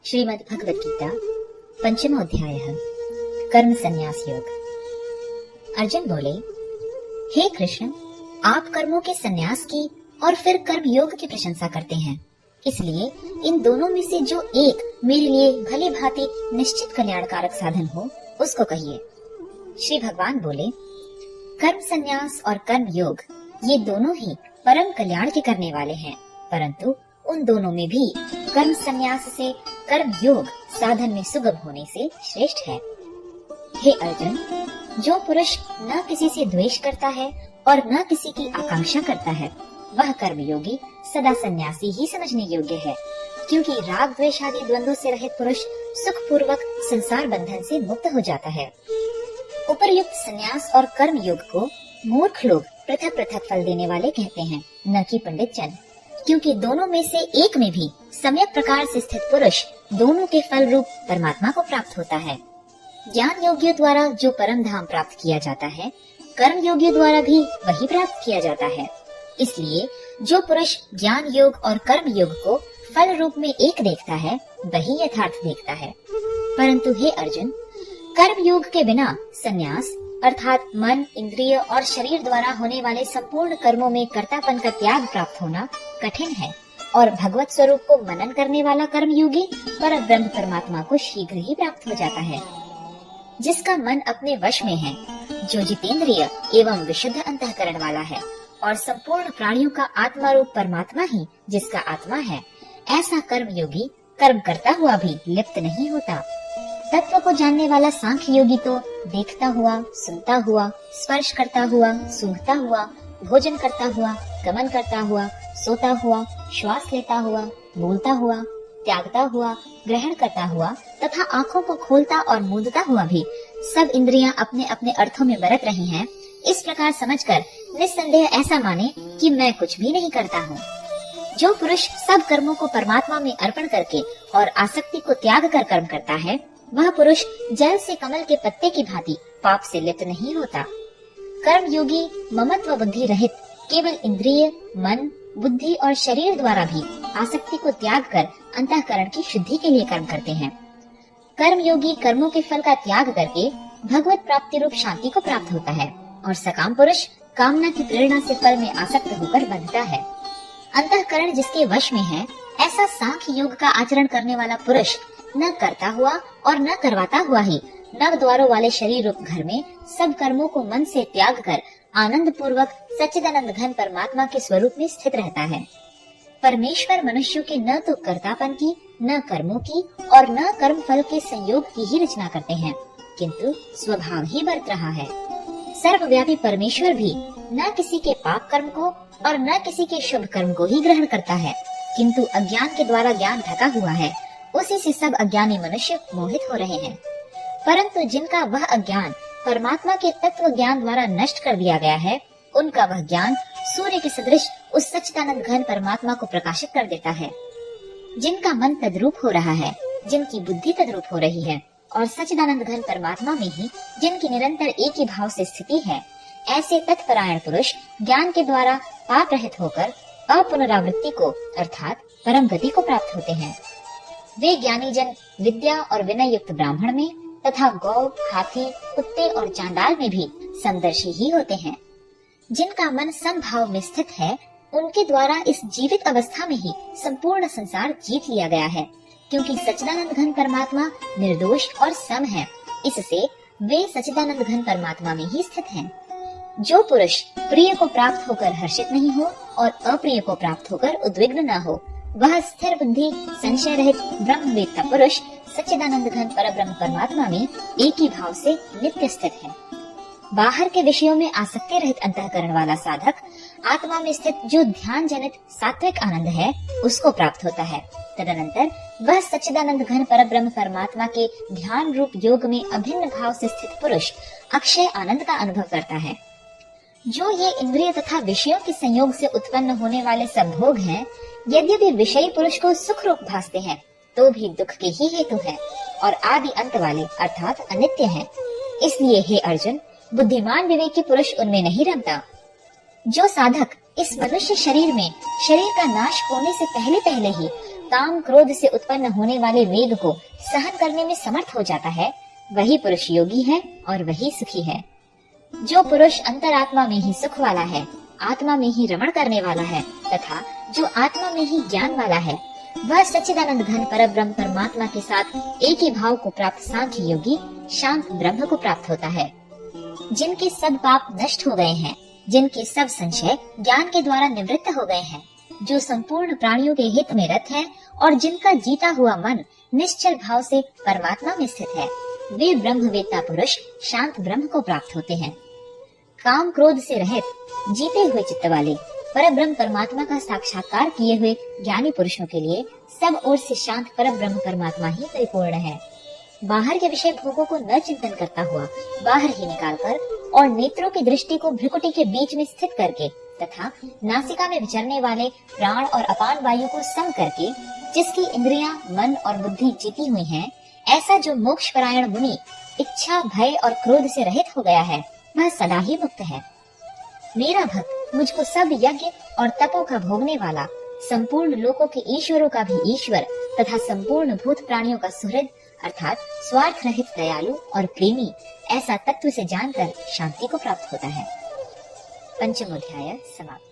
श्रीमद् भगवद गीता पंचमो अध्यायः कर्म संन्यास योग। अर्जुन बोले, हे कृष्ण, आप कर्मों के संन्यास की और फिर कर्म योग की प्रशंसा करते हैं, इसलिए इन दोनों में से जो एक मेरे लिए भली भांति निश्चित कल्याणकारक साधन हो उसको कहिए। श्री भगवान बोले, कर्म संन्यास और कर्म योग ये दोनों ही परम कल्याण के करने वाले हैं, परंतु उन दोनों में भी कर्म संन्यास से कर्म योग साधन में सुगम होने से श्रेष्ठ है। हे अर्जुन, जो पुरुष न किसी से द्वेष करता है और न किसी की आकांक्षा करता है, वह कर्म योगी सदा सन्यासी ही समझने योग्य है, क्योंकि राग द्वेष आदि द्वंद्वों से रहित पुरुष सुख पूर्वक संसार बंधन से मुक्त हो जाता है। उपर्युक्त संन्यास और कर्म योग को मूर्ख लोग पृथक पृथक फल देने वाले कहते हैं, न कि पंडित जन, क्योंकि दोनों में से एक में भी सम्यक प्रकार से स्थित पुरुष दोनों के फल रूप परमात्मा को प्राप्त होता है। ज्ञान योगियों द्वारा जो परम धाम प्राप्त किया जाता है, कर्म योगियों द्वारा भी वही प्राप्त किया जाता है। इसलिए जो पुरुष ज्ञान योग और कर्म योग को फल रूप में एक देखता है, वही यथार्थ देखता है। परंतु हे अर्जुन, कर्म योग के बिना संन्यास अर्थात मन, इंद्रिय और शरीर द्वारा होने वाले संपूर्ण कर्मों में कर्तापन का त्याग प्राप्त होना कठिन है, और भगवत स्वरूप को मनन करने वाला कर्म योगी पर ब्रह्म परमात्मा को शीघ्र ही प्राप्त हो जाता है। जिसका मन अपने वश में है, जो जितेंद्रिय एवं विशुद्ध अंतःकरण वाला है, और संपूर्ण प्राणियों का आत्मा रूप परमात्मा ही जिसका आत्मा है, ऐसा कर्म योगी कर्म करता हुआ भी लिप्त नहीं होता। तत्व को जानने वाला सांख्य योगी तो देखता हुआ, सुनता हुआ, स्पर्श करता हुआ, सूंघता हुआ, भोजन करता हुआ, गमन करता हुआ, सोता हुआ, श्वास लेता हुआ, बोलता हुआ, त्यागता हुआ, ग्रहण करता हुआ तथा आँखों को खोलता और मूंदता हुआ भी सब इंद्रियां अपने अपने अर्थों में बरत रही हैं, इस प्रकार समझकर निस्संदेह ऐसा माने कि मैं कुछ भी नहीं करता हूँ। जो पुरुष सब कर्मों को परमात्मा में अर्पण करके और आसक्ति को त्याग कर कर्म करता है, वह पुरुष जल से कमल के पत्ते की भांति पाप से लिप्त नहीं होता। कर्म योगी ममत्व बुद्धि रहित केवल इंद्रिय, मन, बुद्धि और शरीर द्वारा भी आसक्ति को त्याग कर अंतःकरण की शुद्धि के लिए कर्म करते हैं। कर्म योगी कर्मों के फल का त्याग करके भगवत प्राप्ति रूप शांति को प्राप्त होता है, और सकाम पुरुष कामना की प्रेरणा से फल में आसक्त होकर बंधता है। अंतःकरण जिसके वश में है, ऐसा सांख्य योग का आचरण करने वाला पुरुष न करता हुआ और न करवाता हुआ ही नव द्वारों वाले शरीर रूप घर में सब कर्मों को मन से त्याग कर आनंद पूर्वक सच्चिदानंद घन परमात्मा के स्वरूप में स्थित रहता है। परमेश्वर मनुष्यों के न तो कर्तापन की, न कर्मों की और न कर्म फल के संयोग की ही रचना करते हैं, किंतु स्वभाव ही बरत रहा है। सर्वव्यापी परमेश्वर भी न किसी के पाप कर्म को और न किसी के शुभ कर्म को ही ग्रहण करता है, किंतु अज्ञान के द्वारा ज्ञान ढका हुआ है, उसी से सब अज्ञानी मनुष्य मोहित हो रहे हैं। परंतु जिनका वह अज्ञान परमात्मा के तत्व ज्ञान द्वारा नष्ट कर दिया गया है, उनका वह ज्ञान सूर्य के सदृश उस सच्चिदानंद घन परमात्मा को प्रकाशित कर देता है। जिनका मन तद्रूप हो रहा है, जिनकी बुद्धि तद्रूप हो रही है, और सच्चिदानंद घन परमात्मा में ही जिनकी निरंतर एक ही भाव से स्थिति है, ऐसे तत्परायण पुरुष ज्ञान के द्वारा पाप रहित होकर अपुनरावृत्ति को अर्थात परम गति को प्राप्त होते हैं। वे ज्ञानी जन विद्या और विनय युक्त ब्राह्मण में तथा गौ, हाथी, कुत्ते और चांडाल में भी समदर्शी ही होते हैं। जिनका मन समभाव में स्थित है, उनके द्वारा इस जीवित अवस्था में ही संपूर्ण संसार जीत लिया गया है, क्योंकि सच्चिदानंद घन परमात्मा निर्दोष और सम है, इससे वे सच्चिदानंद घन परमात्मा में ही स्थित हैं। जो पुरुष प्रिय को प्राप्त होकर हर्षित नहीं हो और अप्रिय को प्राप्त होकर उद्विग्न न हो, वह स्थिर बुद्धि संशय रहित ब्रह्मवेत्ता पुरुष सच्चिदानंद घन परब्रह्म परमात्मा में एक ही भाव से नित्य स्थित है। बाहर के विषयों में आसक्ति रहित अंतःकरण वाला साधक आत्मा में स्थित जो ध्यान जनित सात्विक आनंद है, उसको प्राप्त होता है। तदनंतर वह सच्चिदानंद घन परब्रह्म परमात्मा के ध्यान रूप योग में अभिन्न भाव से स्थित पुरुष अक्षय आनंद का अनुभव करता है। जो ये इंद्रिय तथा विषयों के संयोग से उत्पन्न होने वाले सब भोग हैं, यद्यपि विषयी पुरुष को सुख रूप भासते हैं, तो भी दुख के ही हेतु है और आदि अंत वाले अर्थात अनित्य हैं। इसलिए हे अर्जुन, बुद्धिमान विवेकी पुरुष उनमें नहीं रमता। जो साधक इस मनुष्य शरीर में शरीर का नाश होने से पहले पहले ही काम क्रोध से उत्पन्न होने वाले वेग को सहन करने में समर्थ हो जाता है, वही पुरुष योगी है और वही सुखी है। जो पुरुष अंतरात्मा में ही सुख वाला है, आत्मा में ही रमण करने वाला है तथा जो आत्मा में ही ज्ञान वाला है, वह सच्चिदानंद घन परब्रह्म परमात्मा के साथ एक ही भाव को प्राप्त सांख्य योगी शांत ब्रह्म को प्राप्त होता है। जिनके सब पाप नष्ट हो गए हैं, जिनके सब संशय ज्ञान के द्वारा निवृत्त हो गए हैं, जो संपूर्ण प्राणियों के हित में रत है और जिनका जीता हुआ मन निश्चल भाव से परमात्मा में स्थित है, वे ब्रह्मवेत्ता पुरुष शांत ब्रह्म को प्राप्त होते हैं। काम क्रोध से रहित जीते हुए चित्त वाले परब्रह्म परमात्मा का साक्षात्कार किए हुए ज्ञानी पुरुषों के लिए सब ओर से शांत परब्रह्म परमात्मा ही परिपूर्ण है। बाहर के विषय भोगों को न चिंतन करता हुआ बाहर ही निकालकर और नेत्रों की दृष्टि को भ्रुकुटी के बीच में स्थित करके तथा नासिका में विचरने वाले प्राण और अपान वायु को सम करके जिसकी इंद्रियां, मन और बुद्धि जीती हुई हैं, ऐसा जो मोक्ष परायण मुनि इच्छा, भय और क्रोध से रहित हो गया है, वह सदा ही मुक्त है। मेरा भक्त मुझको सब यज्ञ और तपों का भोगने वाला, संपूर्ण लोकों के ईश्वरों का भी ईश्वर तथा संपूर्ण भूत प्राणियों का सुहृद अर्थात स्वार्थ रहित दयालु और प्रेमी ऐसा तत्व से जानकर शांति को प्राप्त होता है। पंचम अध्याय समाप्त।